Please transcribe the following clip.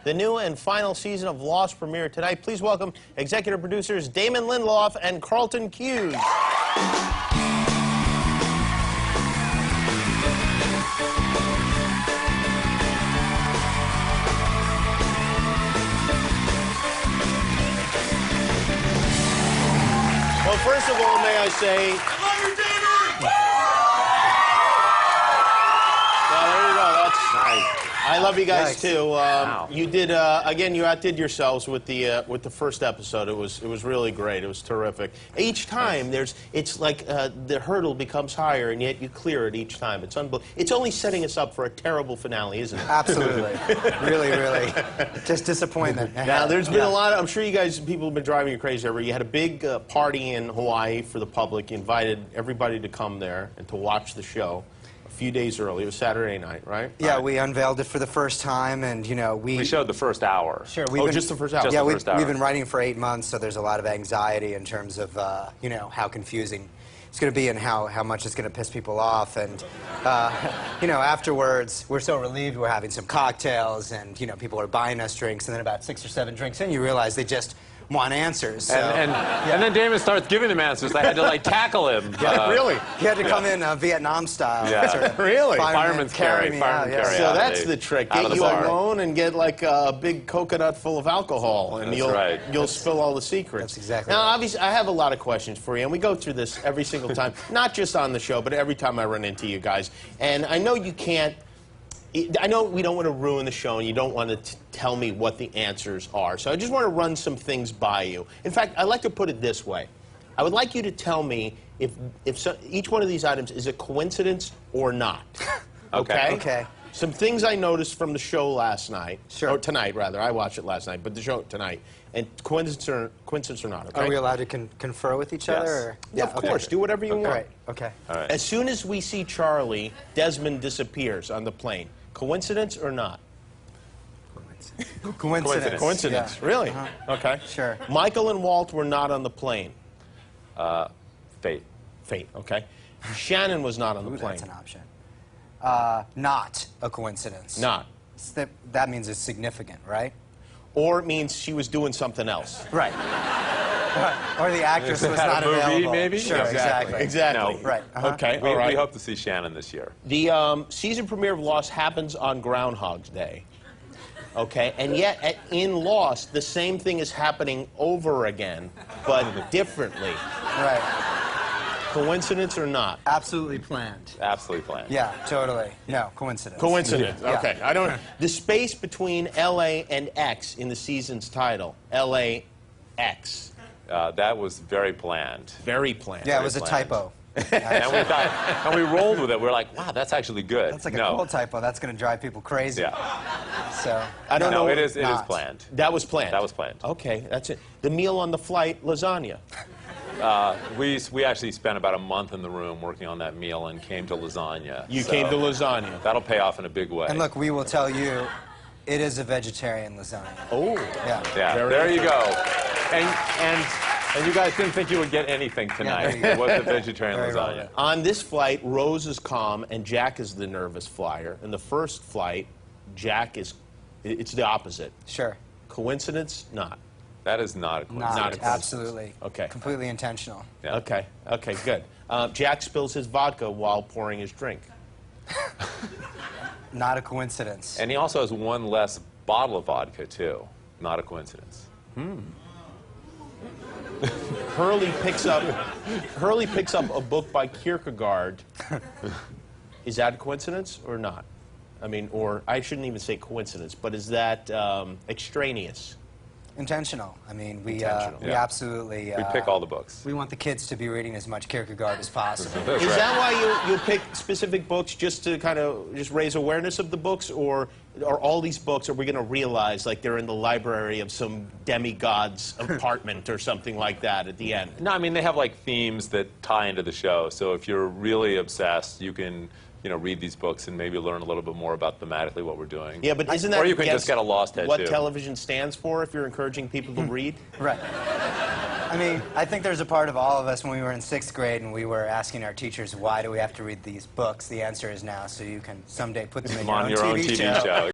The new and final season of Lost premiere tonight. Please welcome executive producers Damon Lindelof and Carlton Cuse. Well, first of all, may I say... I love you, Damon! Well, there you go. That's nice. I love you guys, too. Wow. You did, again, you outdid yourselves with the first episode. It was really great. It was terrific. Each time, it's like the hurdle becomes higher, and yet you clear it each time. It's unbelievable. It's only setting us up for a terrible finale, isn't it? Absolutely. Really, really. Just disappointment. Now, there's been a lot of, I'm sure you guys, people have been driving you crazy over. You had a big party in Hawaii for the public. You invited everybody to come there and to watch the show. A few days early. It was Saturday night, right? Yeah, we unveiled it for the first time, and you know we showed the first hour. Sure. Just the first hour. Yeah, we've been writing for 8 months, so there's a lot of anxiety in terms of you know how confusing it's going to be and how much it's going to piss people off, and you know afterwards we're so relieved we're having some cocktails, and you know people are buying us drinks, and then about 6 or 7 drinks in, you realize they just want answers. So. And then Damon starts giving them answers. I had to like tackle him. Yeah, really? He had to come in Vietnam style. Yeah. Sort of really? Fireman's carry. So that's the trick. Get you alone and get like a big coconut full of alcohol, and you'll spill all the secrets. That's exactly Now, right. obviously, I have a lot of questions for you, and we go through this every single time, not just on the show, but every time I run into you guys. And I know you can't. I know we don't want to ruin the show, and you don't want to tell me what the answers are. So I just want to run some things by you. In fact, I'd like to put it this way. I would like you to tell me if each one of these items is a coincidence or not. Okay? Okay. Some things I noticed from the show last night. Sure. Or tonight, rather. I watched it last night, but the show tonight. And coincidence or not, okay? Are we allowed to confer with each other? Or? Yeah, of course. Do whatever you want. Right. Okay. All right. As soon as we see Charlie, Desmond disappears on the plane. Coincidence or not? Coincidence. Coincidence. Yeah. Really? Okay. Sure. Michael and Walt were not on the plane. Fate. Fate, okay. Shannon was not on the plane. That's an option. Not a coincidence. Not. That means it's significant, right? Or it means she was doing something else. Right. Or the actress was not movie, available. Maybe? Sure, Exactly. No. Right. Okay, all right. We hope to see Shannon this year. The season premiere of Lost happens on Groundhog's Day. Okay, and yet in Lost, the same thing is happening over again, but differently. Right. Coincidence or not? Absolutely planned. Absolutely planned. Yeah, totally. No, coincidence. Coincidence. Yeah. Okay. I don't. The space between L.A. and X in the season's title, L.A.X. That was very planned. Very planned. Yeah, it was a typo. And we rolled with it. We're like, wow, that's actually good. That's like a cool typo. That's going to drive people crazy. Yeah. So I don't know. No, it is planned. That was planned. That was planned. Okay, that's it. The meal on the flight, lasagna. We actually spent about a month in the room working on that meal and came to lasagna. You came to lasagna. That'll pay off in a big way. And look, we will tell you, it is a vegetarian lasagna. Oh. Yeah. Yeah. There you go. And you guys didn't think you would get anything tonight. It was a vegetarian lasagna. On this flight, Rose is calm and Jack is the nervous flyer. In the first flight, Jack is, it's the opposite. Sure. Coincidence? Not. That is not a coincidence. Not a coincidence. Absolutely. Okay. Completely intentional. Yeah. Okay. Okay, good. Jack spills his vodka while pouring his drink. Not a coincidence. And he also has one less bottle of vodka, too. Not a coincidence. Hurley picks up a book by Kierkegaard. Is that a coincidence or not? I mean, or I shouldn't even say coincidence, but is that extraneous? Intentional. I mean, we Yeah. absolutely... We pick all the books. We want the kids to be reading as much Kierkegaard as possible. That's Is right. that why you pick specific books just to kind of just raise awareness of the books, or are all these books, are we going to realize like they're in the library of some demigod's apartment or something like that at the end? No, I mean, they have like themes that tie into the show. So if you're really obsessed, you can, you know, read these books and maybe learn a little bit more about thematically what we're doing. Yeah, but isn't that or you can just get a Lost head, what too. television stands for if you're encouraging people to read? Right. I mean, I think there's a part of all of us when we were in 6th grade and we were asking our teachers, why do we have to read these books? The answer is now, so you can someday put them in On your own TV show.